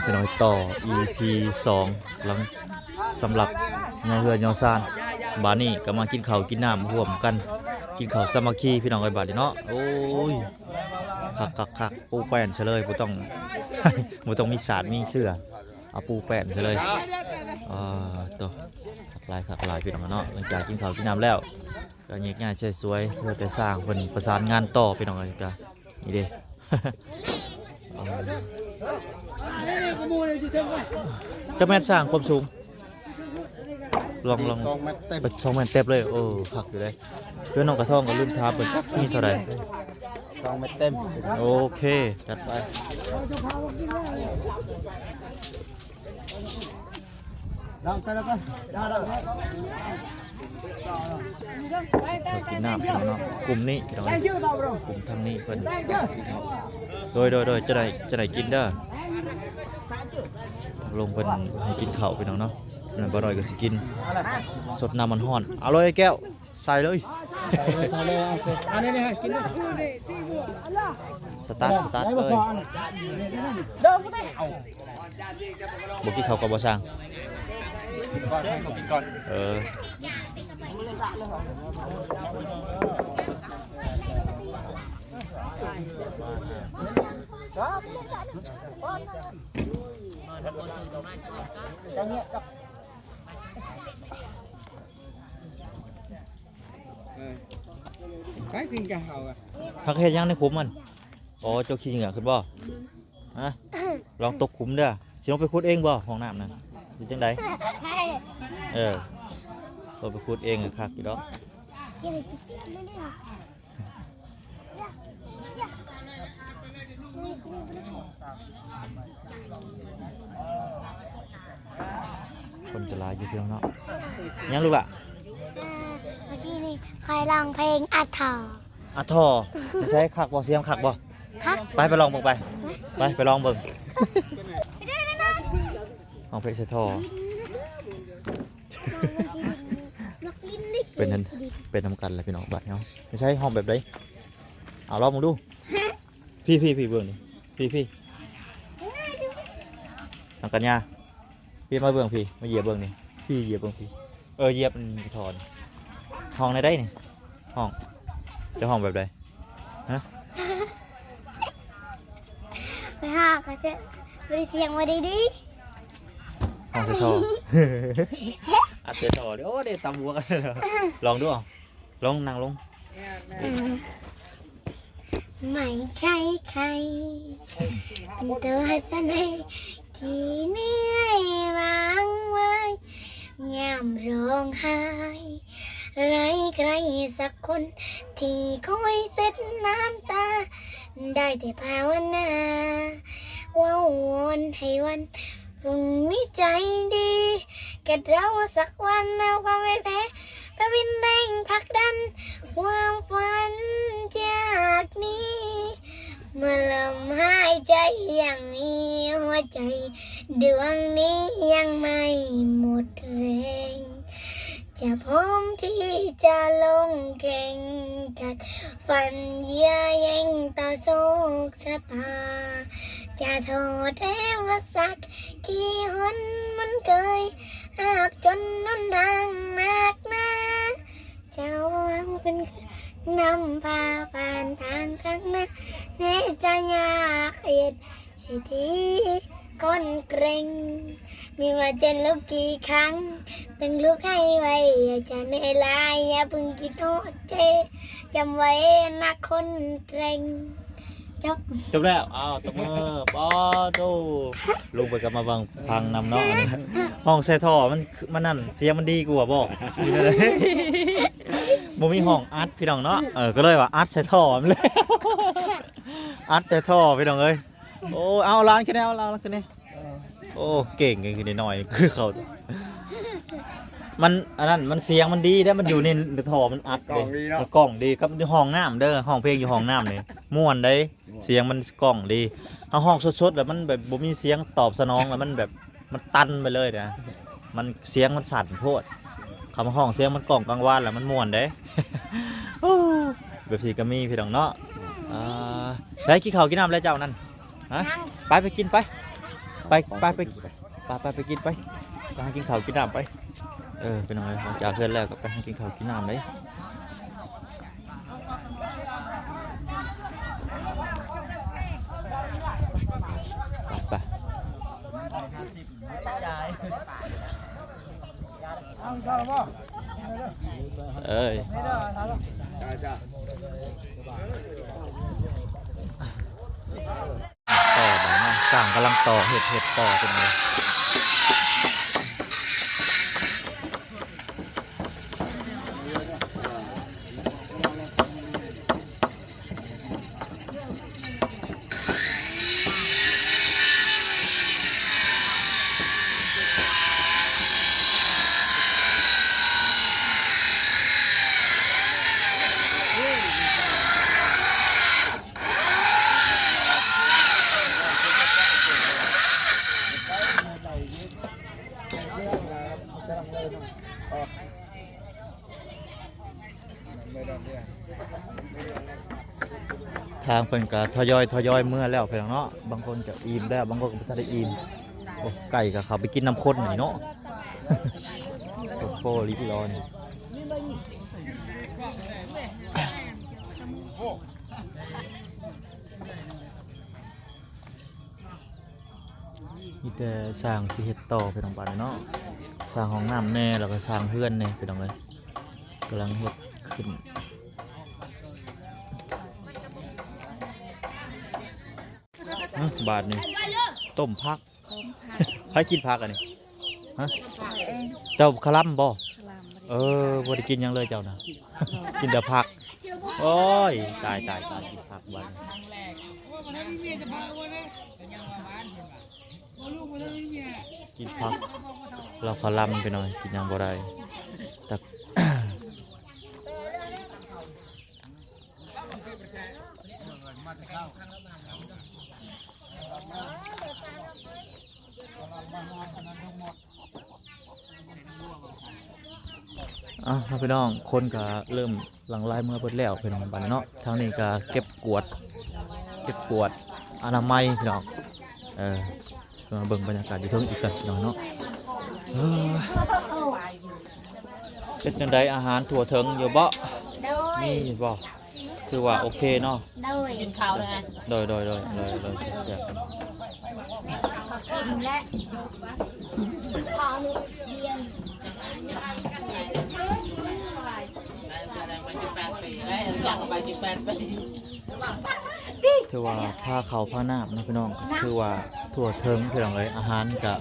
พี่น้องต่อ EP 2หลังสำหรับยอเรือยอซานบานี่ก็มากินข้าวกินน้ำร่วมกันกินข้าวสามัคคีพี่น้องไอ้บาดเนาะโอ้ยคักปูแป้นเฉลยบ่ต้อง บ่ต้องมีสาดมีเสื้อเอาปูแป้นเฉลยตัวคักหลายพี่น้องเนาะหลังจากกินข้าวกินน้ำแล้วก็แยกง่ายใช้สวยเพื่อจะสร้างเพิ่นประสานงานต่อพี่น้องไอ้จ้ะนี่เด้ จะแม่นสร้างความสูงลองไป2 เมตรเต็มเลยโอ้ผักอยู่เลยเพื่อนน้องกระท่องก็ลืมท้าเปิดนี่เท่าไหร่2 เมตรเต็มโอเคจัดไปดังไปแล้วก็กินน้ำพี่น้องกลุ่มนี้พี่น้องกลุ่มทางนี้เพิ่นโดยจะได้กินเด้อลงเป็นให้กินข้าวพี่น้องเนาะบ่อร่อยก็สิกินสดน้ำมันห้อนเอาเลยแก้วใส่เลยอันนี้นี่กินสตาร์ทเลยบ่กินข้าวกับบ่ช่างก่อนไปกินกันเอาอ่ะพักเฮ็ดยังในขุมมันอ๋อเจ้าขี้เหงื่อขึ้นบ่ฮะลองตกขุมเด้อสิลงไปขุดเองบ่ห้องน้ำนั่นอยู่จังไดเราไปขุดเองคักอยู่ดอกคนจะลายอยู่เพียงเนาะยังรู้ป่ะเมื่อกี้นี่ใครร้องเพลงอัดถอไม่ใช่คักบ่เสียงคักบ่ไปลองเบิ่งไปลองเบิ่งลองเพลงใส่ท่อเป็นน้ำกันเลยพี่น้องบัดเนาะไม่ใช่ห้องแบบใดเอาลองมึงดูพี่เบิ่งนี่พี่ทำกันยาพี่มาเบิ่งพี่มาเหยียบเบิ่งนี่พี่เหยียบเบิ่งพี่เหยียบมันถอนห้องในได้นี่ห้องจะห้องแบบใดฮะไปหาก็จะไปเสียงมาดีห้องใส่ท่ออัดใส่ท่อเดี๋ยวเดี๋ยวตำหัวกันลองดูลองนั่งลงไม่ใช่ใครตัวท่านให้ที่เหนื่อยบางไว้ยามร้องไห้ไรใครสักคนที่คอยเช็ดน้ำตาได้แต่ภาวนาว่าวอนให้วันพรุ่งนี้ใจดีกับเราสักวันเอาความไม่แพ้ไปวินแรงผลักดันความฝันจากนี้เมื่อลมหายใจยังมีหัวใจดวงนี้ยังไม่หมดแรงจะพร้อมที่จะลงแข่งกัดฝันเยื่อแย่งต่อโชคชะตาจะโทษแทบว่าสักกี่หนมันเคยอาบจนน้นดังมากนะจะหวังเป็นนำพาผ่านทางข้างหน้าแม้จะยากเย็นให้ที่คนเกรงมีว่าเจนลูกกี่ครั้งตึงลูกให้ไว้อย่าจะเหนื่อยลายอย่าเพิ่งคิดโทษเจจำไว้นะคนเกรงจบแล้วตบมือปอดูลุงไปกับมาบังพังนำเนาะห้องใส่ท่อมันนั่นเสียงมันดีกว่าบ่บ่มีห้องอัดพี่น้องเนาะก็เลยว่าอัดใส่ท่อมันเลยอัดใส่ท่อพี่น้องเอ้ยโอ้เอาร้านแค่นี้โอ้เก่งกันนิดหน่อยคือเขามันอันนั้นมันเสียงมันดีได้มันอยู่ในท่อมันอัดเลยกล่องดีกับห้องน้ำเด้อห้องเพลงอยู่ห้องน้ำเลยม่วนได้เสียงมันกล่องดีห้องสดๆแบบมันแบบบ่มีเสียงตอบสนองแล้วมันแบบมันตันไปเลยนะมันเสียงมันสั่นโพดคำห้องเสียงมันกล่องกลางวานแล้วมันม่วนได้แบบสีก็มีพี่น้องเนาะได้กินข้าวกินน้ำแล้วเจ้านั่นฮะไปกินไป ไปกินไปหากินข้าวกินน้ำไปเป็นยังไงหลังจากเพื่อนแล้วก็ไปหากินข้าวกินน้ำเลยไปเอ้ยต่อไปนะสร้างกำลังต่อเห็ดต่อเป็นไงทางเพิ่นก็ทยอยเมื่อแล้วเพิ่นเนาะบางคนก็อิ่มแล้วบางคนก็บ่ทันได้อิ่มโอ้ไก่ก็เขาไปกินน้ำข้นนี่เนาะ โอ้โหลิบร้อนมีแต่สร้างสิเฮ็ดต่อไปทางบ้านเนาะสร้างห้องน้ำแน่แล้วก็สร้างเฮือนแน่ไปทางเลยกำลังเฮ็ดขึ้นบาทนี่ต้มผักให้กินผักอันนี้ฮะเจ้าคลัมบ่บ่ได้กินหยังเลยเจ้านะ กินแต่ผักโอ้ยตายกินผักบาทกินผักเราคลัมไปหน่อยกินหยังบ่ได้แต่ พี่น้องคนก็เริ่มหลังไล่เมื่อเปิดแล้วพี่น้องบ้านเนาะทางนี้ก็เก็บกวดอนามัยพี่น้องมาเบิ่งบรรยากาศอยู่เทิงอีกกันพี่น้องเนาะเป็นจังไดอาหารถั่วเทิงอยู่บ่มีบ่คือว่าโอเคเนาะกินข้าวเลยไงโดยแซ่บกินและขอเรียนถือว่าผ้าเขาผ้าหน้านะพี่น้องคือว่าถั่วเทิงพี่น้องเลยอาหารกับ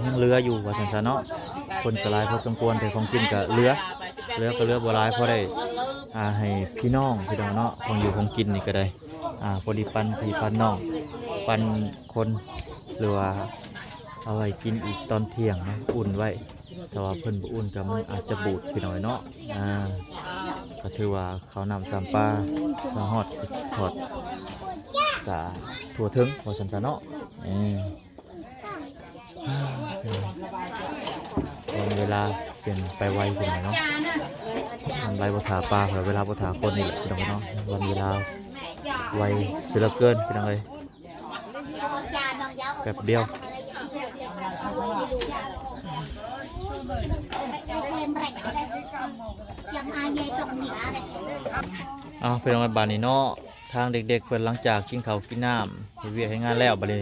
ยังเรืออยู่ว่าสันๆเนาะคนกระไรพอสมควรแต่ของกินกับเรือบัวลายพอได้ให้พี่น้องเนาะของอยู่ของกินนี่ก็ได้พอดีปันพี่ปันน้องปันคนหรือว่าเอาไว้กินอีกตอนเที่ยงนะอุ่นไว้แต่ว่าเพิ่นบ่อุ่นก็มันอาจจะบูดพี่น้อยเนาะก็ถือว่าเขานำสามปลามาฮอดทอดกะถั่วเทิงว่าซั่นๆเนาะเวลาเปลี่ยนไปไวพี่น้อยเนาะมันไวบ่ถาปลาเวลาบ่ถาคนนี่แหละพี่น้องเนาะวันเวลาไวเสียเหลือเกินพี่น้องเอ้ยแป๊บเดียวเป็นวันบานนี้เนาะทางเด็กๆเพิ่นหลังจากกินข้าวกินน้ำเฮ็ดเวียกให้งานแล้วบัดนี้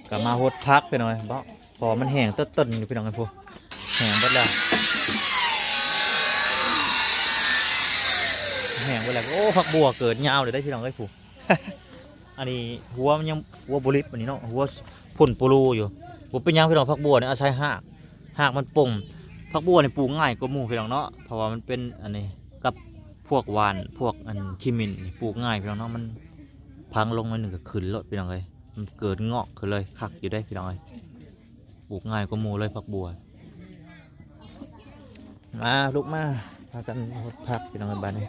ก็มาฮดพักไปหน่อยบ่พอมันแห้งต้นๆอยู่พี่น้องกันพวกแห้งเบิดแล้วโอ้ผักบัวเกิดยาวเลยได้พี่น้องเอ้ยผู้ อันนี้หัวมันยังหัวบุริบอันนี้เนาะหัวพุ่นปูรูอยู่บ่เป็นหยังพี่น้องผักบัวเนี่ยอาศัยหากมันป่งผักบัวเนี่ยปลูกง่ายกว่าหมู่พี่น้องเนาะเพราะว่ามันเป็นอันนี้กับพวกหวานพวกอันคิมินปลูกง่ายพี่น้องเนาะมันพังลงมาหนึ่งก็ขึ้นรถพี่น้องเลยมันเกิดงอกขึ้นเลยคักอยู่ได้พี่น้องเลยปลูกง่ายกว่าหมู่เลยผักบัวมาลูกมาพากันหดพักพี่น้องบ้านนี้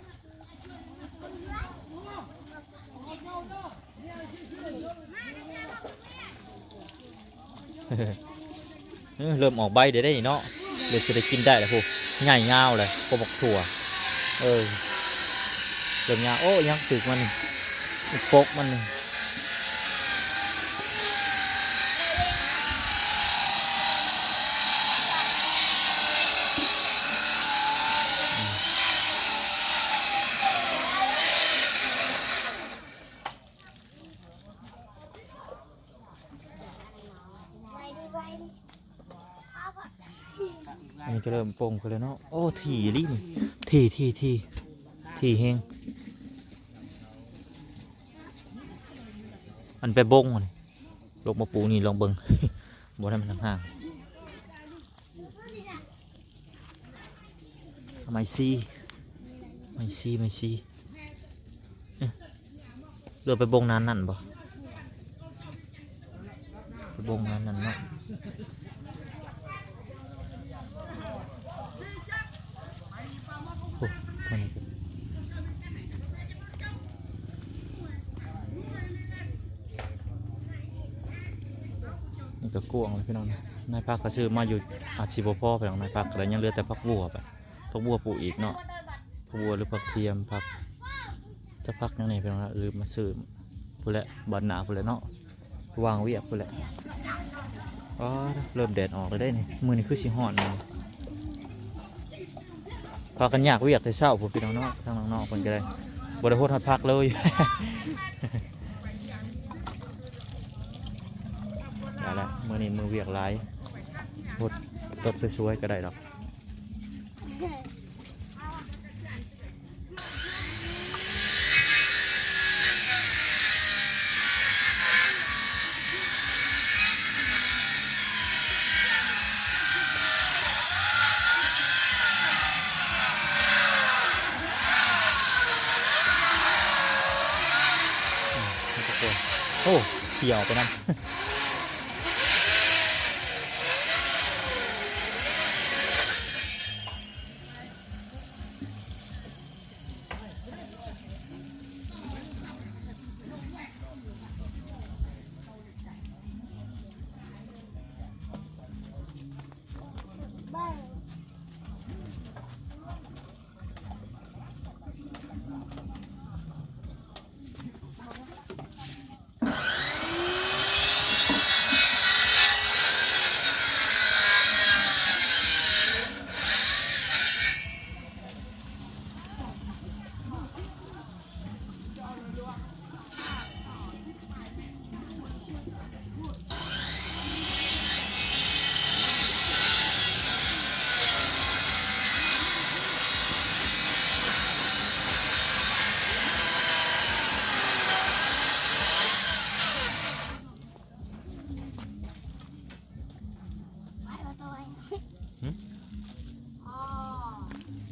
เริ่มออกใบเดี๋ยวได้เนาะเดี๋ยวจะได้กินได้แล้วพวกใหญ่ยาวเลยพวกบอกถั่วเริ่มยาวโอ้ยังตึกมันปกมัน ก็เริ่มโป่งขึ้นแล้วเนาะโอ้ถี่ลิ้นถี่เฮงอันไปบงนี่ลงมาปูนี่ลองเบิ่ง บ่ได้มันห่างๆไม่ซีเอ๊ะเรือไปบงนั้นนั่นบ่ไปบงนั้นนั่นเนาะโอ้มันนี่ก็กวางเลยพี่น้องนะนายพักก็ซื้อมาอยู่อาชีพพ่อพี่น้องนายพักแต่ยังเหลือแต่พักบัวไปพักบัวปลูกอีกเนาะพักบัวหรือพักเทียมพักจะพักยังไงพี่น้องนะหรือมาซื้อพูดแล้วบานหนาพูดแล้วเนาะวางเวียบพูดแล้วอ๋อเริ่มแดดออกเลยได้นี่มือนี่คือสีห่อนเลยพากันยากเวียกแต่เช้าผมพี่น้องเนาะทางน้องๆคนก็ได้บริโภคทอดพักเลย ได้แล้วมือนี้มือเวียกหลายโคตรตดสวยๆก็ได้หรอกโอ้เขียวไปนั่น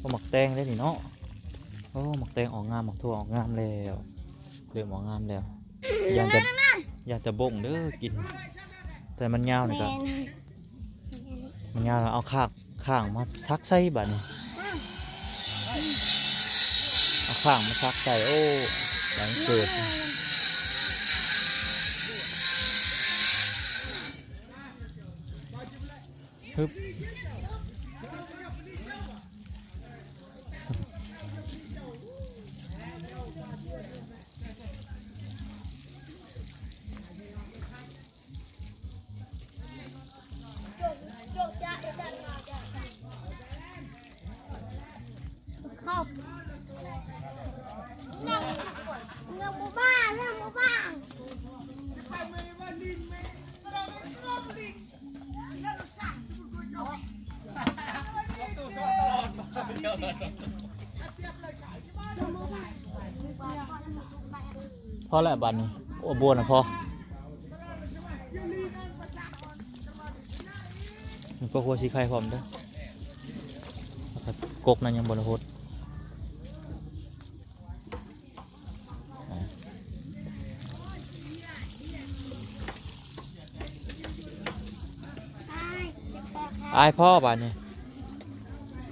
ก็หมักแตงได้นี่เนาะโอ้หมักแตงออกงามหมักถั่วออกงามแล้วเริ่มออกงามแล้วอยากจะบ่งเด้อกินแต่มันยาวนี่ก็มันยาวแล้วเอาข้างมาซักใส่บัดนี้เอาข้างมาซักใส่โอ้หลังเกิดฮึบพอแล้วบัดนี้โอ้บัวนะพอมันก็หัวสีไข่พร้อมเด้อกกนั่นยังบนโหดอายพ่อบัดนี้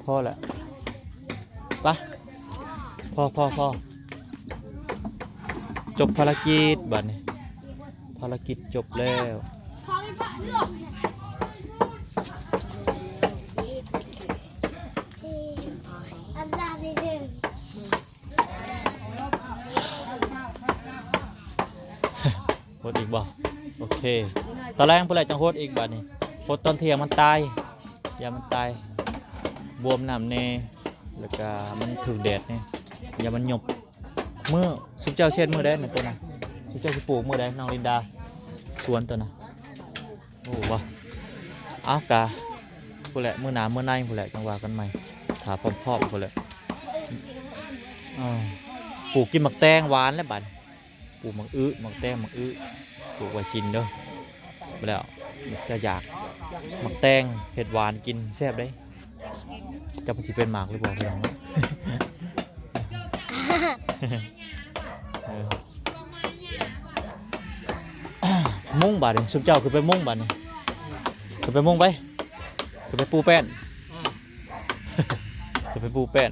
พ่อแหละไปพ่อจบภารกิจบัดนี้ภารกิจจบแล้วโหดอีกบ่โอเคตอนแรกเพื่อจังโหดอีกบัดนี้โหดตอนเที่ยงมันตายอย่ามันตายบวมน้ำเนแล้วก็มันถึงแดดนี่อย่ามันหยบเมื่อสุเจ้าเช่นมือได้หนึ่งตัวนะสุเจ้าจะปลูกมือได้น้องลินดาสวนตัวนะโอ้วะเอากะ พุ่นแหละมื้อหน้ามื้อในพุ่นแหละจังว่ากันใหม่ถ้าพร้อมๆพุ่นแหละปลูกกินหมักแตงหวานแล้วบัดปลูกหมักหมักแตงหมักปลูกไว้กินเด้อไปแล้วจะอยากหมักแตงเห็ดหวานกินแซ่บได้จะมันสิเป็นหมากหรือเปล่าพี่น้องเนาะ มุ่งบาดนี่สุมเจ้าคือไปมุ่งบาดนี่คือไปมุ่งไปคือไปปูแป้น คือไปปูแป้น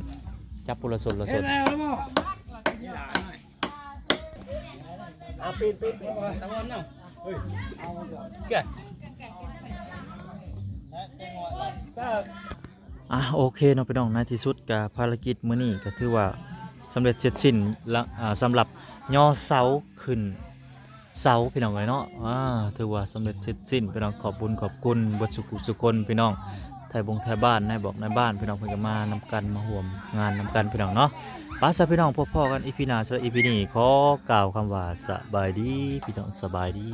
จับปูละสนละสน ปีนตะวันเนาะเฮ้ยเอาเกิด โอเคเนาะพี่น้องในที่สุดกับภารกิจมื้อนี้ก็ถือว่าสำเร็จเสร็จสิ้นละสำหรับย่อเสาขึ้นเสาพี่น้องเลยเนาะถือว่าสำเร็จเสร็จสิ้นพี่น้องขอบคุณบัดสุคนพี่น้องไทยบ้านนายบอกนายบ้านพี่น้องเพิ่นก็มานำกันมาร่วมงานนำกันพี่น้องเนาะป้าซะพี่น้องพบกันอีพีหน้าสำหรับอีพีนี้ขอกล่าวคำว่าสบายดีพี่น้องสบายดี